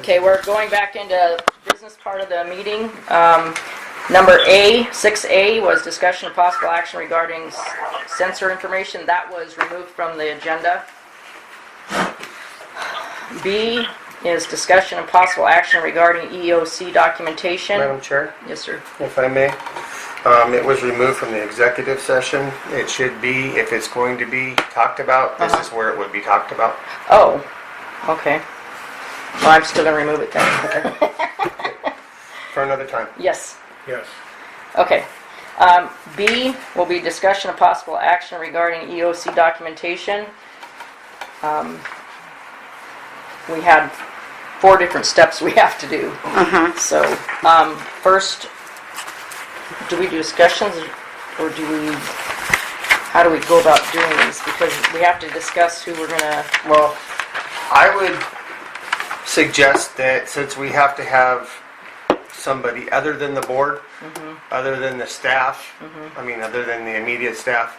Okay, we're going back into business part of the meeting. Number A, 6A, was discussion of possible action regarding sensor information. That was removed from the agenda. B is discussion of possible action regarding EEOC documentation. Madam Chair, Yes, sir. if I may, it was removed from the executive session. It should be, if it's going to be talked about, this is where it would be talked about. Oh, okay. Well, I'm still going to remove it then. For another time. Yes. Yes. Okay. B will be discussion of possible action regarding EEOC documentation. We had 4 different steps we have to do. So, first, do we do discussions, or how do we go about doing these? Because we have to discuss who we're gonna... Well, I would suggest that since we have to have somebody other than the board, other than the staff, I mean, other than the immediate staff,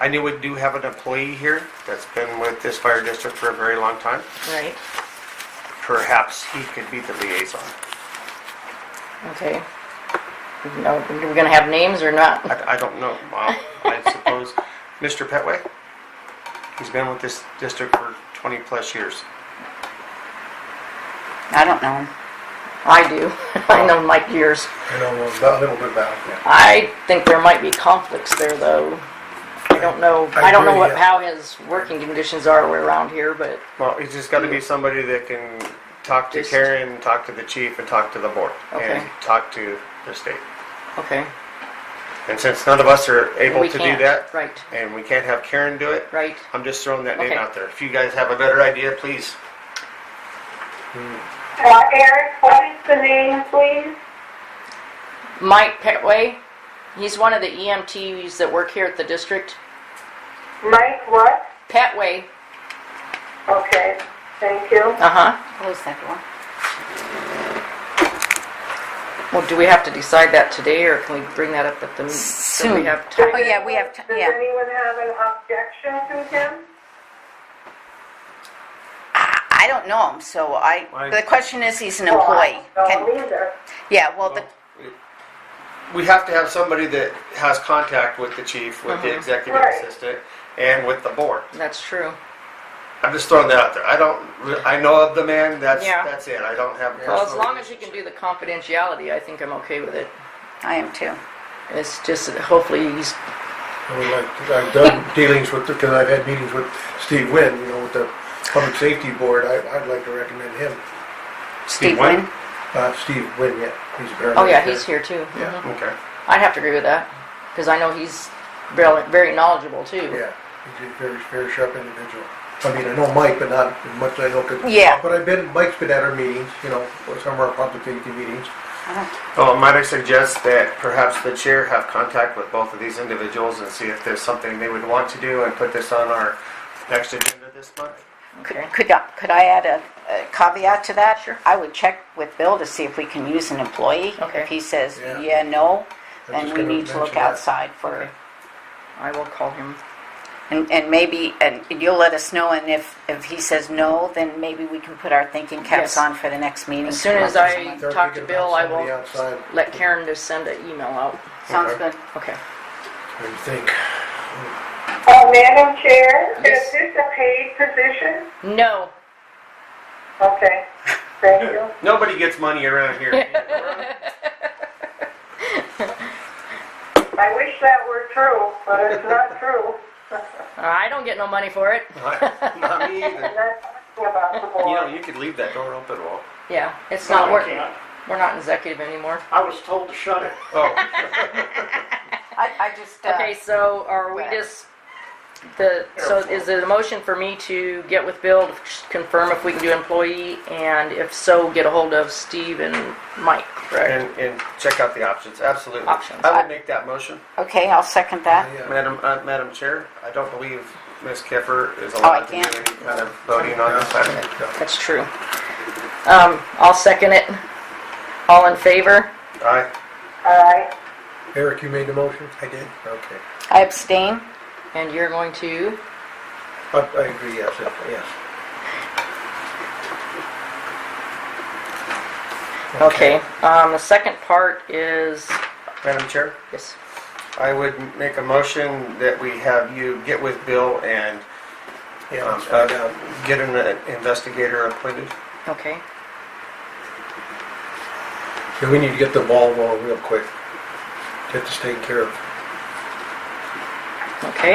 I knew we do have an employee here that's been with this fire district for a very long time. Right. Perhaps he could be the liaison. Okay. No, we're gonna have names or not? I don't know. Well, I suppose Mr. Petway. He's been with this district for 20 plus years. I don't know him. I do. I know Mike years. I know a little bit about it. Yeah. I think there might be conflicts there, though. I don't know. I don't know how his working conditions are around here, but Well, he's just got to be somebody that can talk to Karen, talk to the chief, and talk to the board, and talk to the state. okay. And since none of us are able We to can't. do that, Right. and we can't have Karen do it, Right. I'm just throwing that name Okay. out there. If you guys have a better idea, please. Eric, what is the name, please? Mike Petway. He's one of the EMTs that work here at the district. Mike what? Petway. Okay, thank you. Close that door. Well, do we have to decide that today, or can we bring that up at the meeting? So we Soon. have time. Oh, yeah, we have Does anyone have an objection to him? I don't know him, so Why? the question is, he's an employee. Well, I don't either. Yeah, well, We have to have somebody that has contact with the chief, with the executive Right. assistant, and with the board. That's true. I'm just throwing that out there. I know of the man. That's Yeah. that's it. I don't have. Well, as personal long as you can do the confidentiality, I think I'm okay with it. I am too. It's just that hopefully he's... I would I've done dealings with, because I've had meetings with Steve Wynn, with the Public Safety Board. I'd like to recommend him. Steve Wynn? Steve Wynn, yeah. He's a paramedic. Oh, yeah, he's here too. Yeah. Okay. I'd have to agree with that, because I know he's very knowledgeable too. Yeah, he's a very, very sharp individual. I mean, I know Mike, but not as much as I know. Yeah. But Mike's been at our meetings, some of our public safety meetings. Well, might I suggest that perhaps the chair have contact with both of these individuals and see if there's something they would want to do and put this on our next agenda this month? Okay. Could I add a caveat to that? Sure. I would check with Bill to see if we can use an employee. Okay. If he says, Yeah. no, I'm then just we gonna need to look mention that. outside for... Okay. I will call him. And maybe, and you'll let us know, and if he says no, then maybe we can put our thinking caps Yes. on for the next meeting. As soon as I Start talk to thinking Bill, about I will somebody outside. let Karen just send an email out. Sounds Okay. good. Okay. What do you think? Madam Chair, Yes. is this a paid position? No. Okay, thank you. Nobody gets money around here. I wish that were true, but it's not true. I don't get no money for it. Not me And either. that's talking about the board. You could leave that door open, Walt. Yeah, it's No, not I working. can't. We're not executive anymore. I was told to shut it. Oh. I just... Okay, so are we just... So is it a motion for me to get with Bill to confirm if we can do employee, and if so, get a hold of Steve and Mike, correct? And check out the options. Absolutely. Options. I would make that motion. Okay, I'll second that. Yeah. Madam Chair, I don't believe Ms. Kiffer is I allowed to do can't. any kind of voting on this item. That's true. I'll second it. All in favor? Aye. Aye. Eric, you made the motion? I did. Okay. I abstain. And you're going to... I agree, yes. Okay, the second part is, Madam Chair, yes, I would make a motion that we have you get with Bill and Yeah, let's find out. get an investigator appointed. okay. Yeah, we need to get the ball rolling real quick. Get this taken care of. Okay.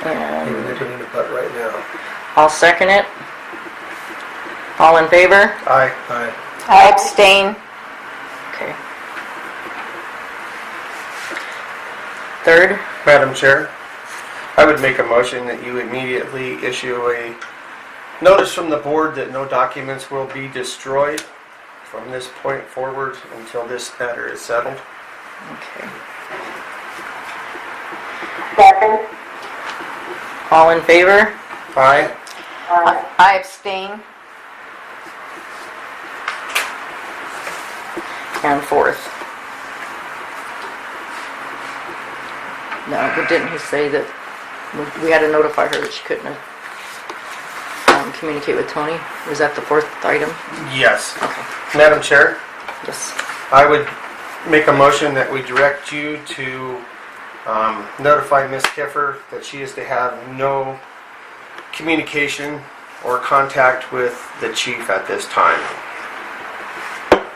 Even And nipping in the butt right now. I'll second it. All in favor? Aye. Aye. I abstain. Okay. Third, Madam Chair, I would make a motion that you immediately issue a notice from the board that no documents will be destroyed from this point forward until this matter is settled. okay. Second. All in favor? Aye. I abstain. And fourth. No, but didn't he say that we had to notify her that she couldn't communicate with Tony? Was that the fourth item? Yes. Okay, Madam Chair, yes. I would make a motion that we direct you to notify Ms. Kiffer that she is to have no communication or contact with the chief at this time.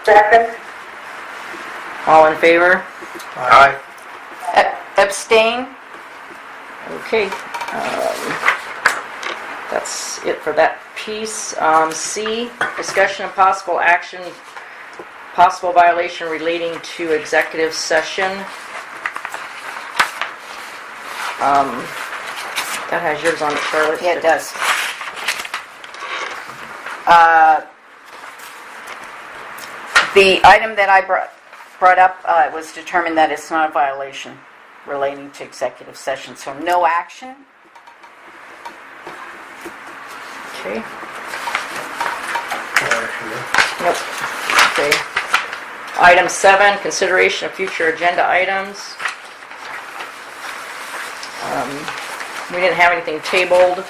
Second. All in favor? Aye. Abstain. Okay. That's it for that piece. C, discussion of possible action, possible violation relating to executive session. That has yours on it, Charlotte. Yeah, it does. The item that I brought up was determined that it's not a violation relating to executive session, so no action. Okay. No action there. Nope. Okay. Item 7, consideration of future agenda items. We didn't have anything tabled.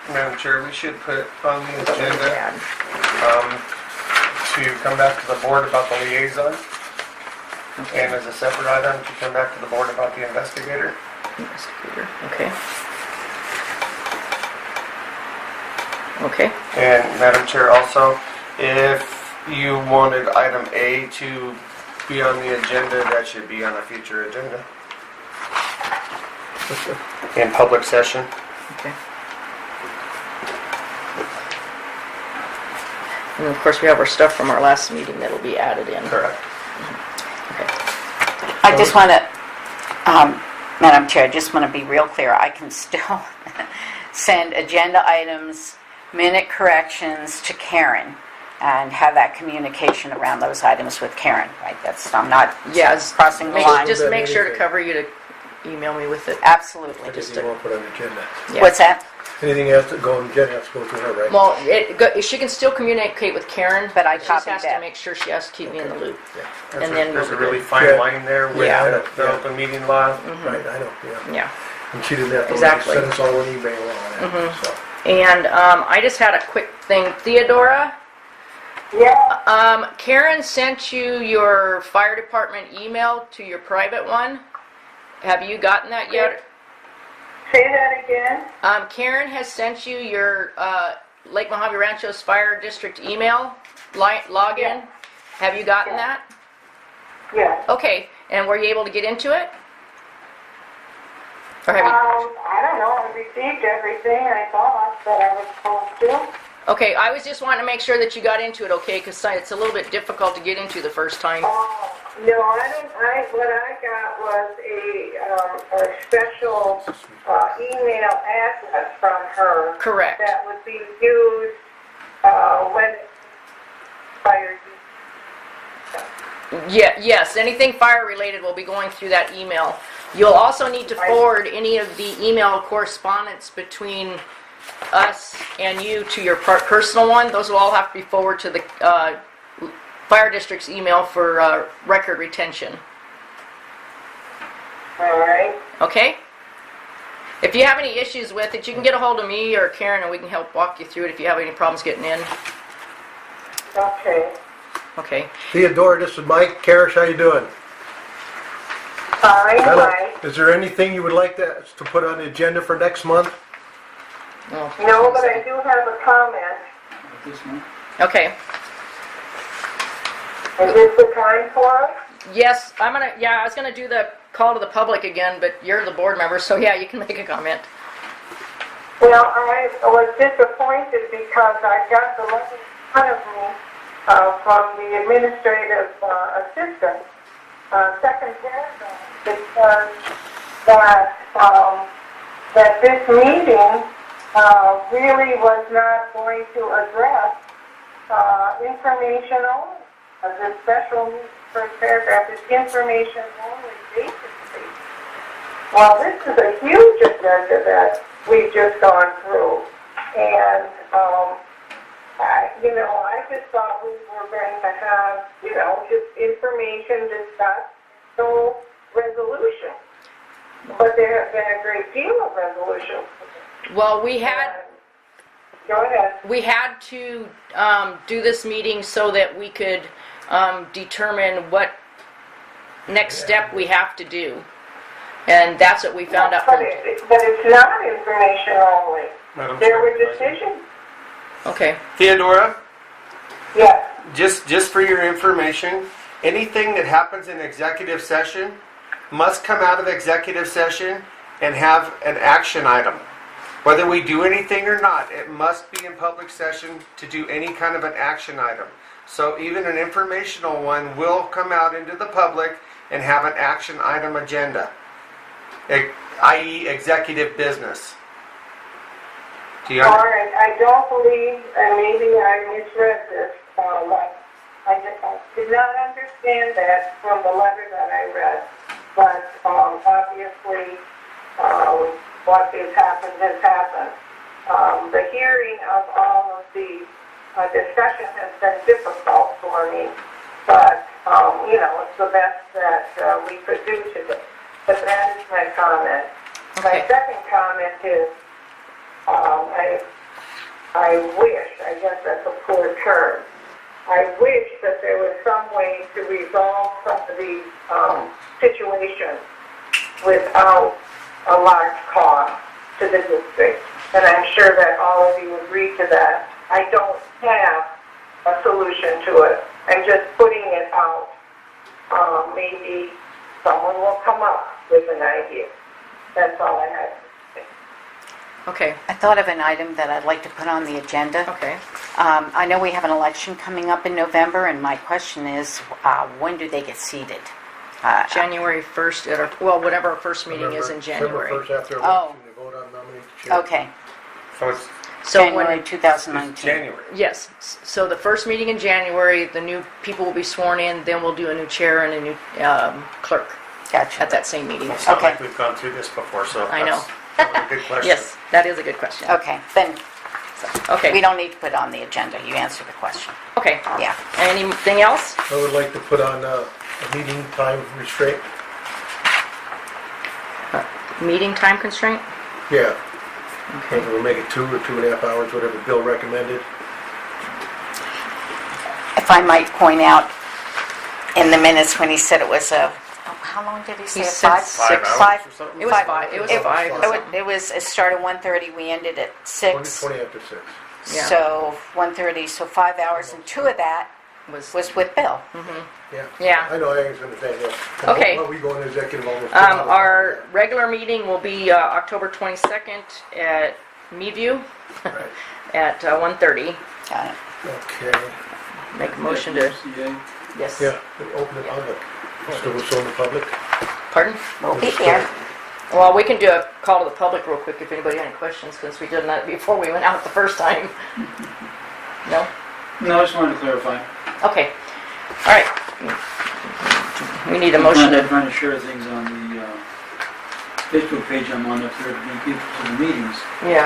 Madam Chair, we should put on the But we agenda had. to come back to the board about the liaison, Okay. and as a separate item, to come back to the board about the investigator. Investigator. Okay. Okay. And Madam Chair, also, if you wanted item A to be on the agenda, that should be on a future agenda in public session. Okay. And of course, we have our stuff from our last meeting that'll be added in. Correct. Okay. I just want to, Madam Chair, I just want to be real clear. I can still send agenda items, minute corrections to Karen and have that communication around those items with Karen, right? I'm not Yes. crossing the line. Just make sure to cover you to email me with it. Absolutely. Anything you want put on the agenda. Yeah. What's that? Anything has to go on the agenda has to go through her, right? Well, she can still communicate with Karen, But I she just copied has to that. make sure she has to keep me in the loop. Yeah. And then There's a we'll be really good. fine Yeah. line there with Yeah. the open meeting law. Right, I know, yeah. Yeah. And she didn't have to Exactly. send us all an email on it, so. And I just had a quick thing. Theodora, Yeah. Karen sent you your fire department email to your private one. Have you gotten that yet? Say that again. Karen has sent you your Lake Mojave Rancho's Fire District email login. Yeah. Have you gotten Yeah. that? Yes. Okay. And were you able to get into it? Or have you? I don't know. I received everything I thought that I was supposed to. Okay, I was just wanting to make sure that you got into it, okay? Because it's a little bit difficult to get into the first time. Oh, no, what I got was a special email address from her. Correct. That would be used when fire. Yeah, yes, anything fire related will be going through that email. You'll also need to forward any of the email correspondence between us and you to your personal one. Those will all have to be forwarded to the fire district's email for record retention. All right. Okay? If you have any issues with it, you can get a hold of me or Karen and we can help walk you through it if you have any problems getting in. Okay. Okay. Theodore, this is Mike. Karish, how you doing? Fine, Hello. Mike. Is there anything you would like to put on the agenda for next month? No. No, but I do have a comment. This one? Okay. Is this the time for it? Yes, I was gonna do the call to the public again, but you're the board member, so yeah, you can make a comment. Well, I was disappointed because I got the letter in front of me from the administrative assistant, second paragraph. It says that this meeting really was not going to address information only. The special first paragraph is information only vacancy. Well, this is a huge agenda that we've just gone through. And, I just thought we were going to have, just information discussed, no resolution. But there have been a great deal of resolution. Well, we had Go ahead. to do this meeting so that we could determine what next step we have to do. And that's what we found out But from... it's not information only. Madam There were Supervisor. decisions. Okay. Theodora, Yes. just for your information, anything that happens in executive session must come out of executive session and have an action item. Whether we do anything or not, it must be in public session to do any kind of an action item. So even an informational one will come out into the public and have an action item agenda, i.e. executive business. Do you All right, I don't believe, and maybe I misread this, I did not understand that from the letter that I read, but obviously what has happened has happened. The hearing of all of the discussion has been difficult for me, but, it's the best that we could do today. But that is my comment. My Okay. second comment is, I wish, I guess that's a poor term, I wish that there was some way to resolve some of these situations without a large cost to the district. And I'm sure that all of you agree to that. I don't have a solution to it. I'm just putting it out. Maybe someone will come up with an idea. That's all I have. Okay. I thought of an item that I'd like to put on the agenda. Okay. I know we have an election coming up in November, and my question is, when do they get seated? January 1st, whatever our first meeting is in January. December 1st after Oh. election, they vote on nominating the chair. Okay, So it's So January when, 2019. January. yes, so the first meeting in January, the new people will be sworn in, then we'll do a new chair and a new clerk Gotcha. at that same meeting. It's not Okay. like we've gone through this before, so I know. that's a good question. Yes, that is a good question. Okay, then we Okay, don't need to put it on the agenda. You answered the question. okay. Yeah. Anything else? I would like to put on a meeting time restraint. Meeting time constraint? Yeah, Okay. maybe we'll make it 2 or 2.5 hours, whatever Bill recommended. If I might point out, in the minutes when he said it was how long did he say? He it? said 5? 6. 5? or something? It was 5. It was 5. It started 1:30, we ended at 6. 20 after 6. Yeah. So 1:30, so 5 hours, and 2 of that Was was with Bill. Yeah. Yeah. I know, I understand that. Okay. Well, we go into executive almost 2 hours. Our regular meeting will be October 22nd at Meadview Right. at 1:30. Got it. Okay, Make a motion to, MCA. yes. yeah, open the public. Still in the public. Pardon? We'll be here. Well, we can do a call to the public real quick if anybody had any questions, since we did that before we went out the first time. No? No, I just wanted to clarify. Okay. All right. We need a motion I'm to, trying to share things on the Facebook page I'm on up there to bring people to the meetings. yeah,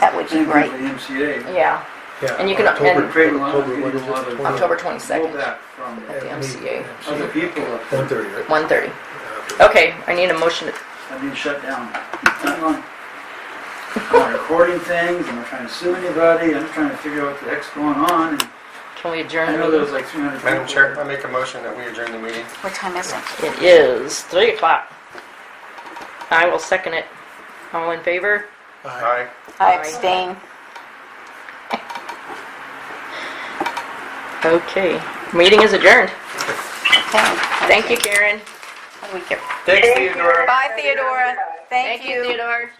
That would be Same thing great. for the MCA. yeah, Yeah. And you can- October, and- Create a lot of October, what is people, a lot it? of- 20? October 22nd Pullback from at the MCA, other people. 1:30, right? 1:30. Yeah. Okay, I need a motion to, I've been shut down. I'm not recording things, I'm not trying to sue anybody, I'm just trying to figure out what the heck's going on. And Can we adjourn I the know there was meeting? like 300 people. Madam Chair, I make a motion that we adjourn the meeting. What time is it? It is 3 o'clock. I will second it. All in favor? Aye. I abstain. Okay, meeting is adjourned. Okay. Thank you, Karen. What do we get? Thanks, Theodora. Bye, Theodora. Thank you. Theodore.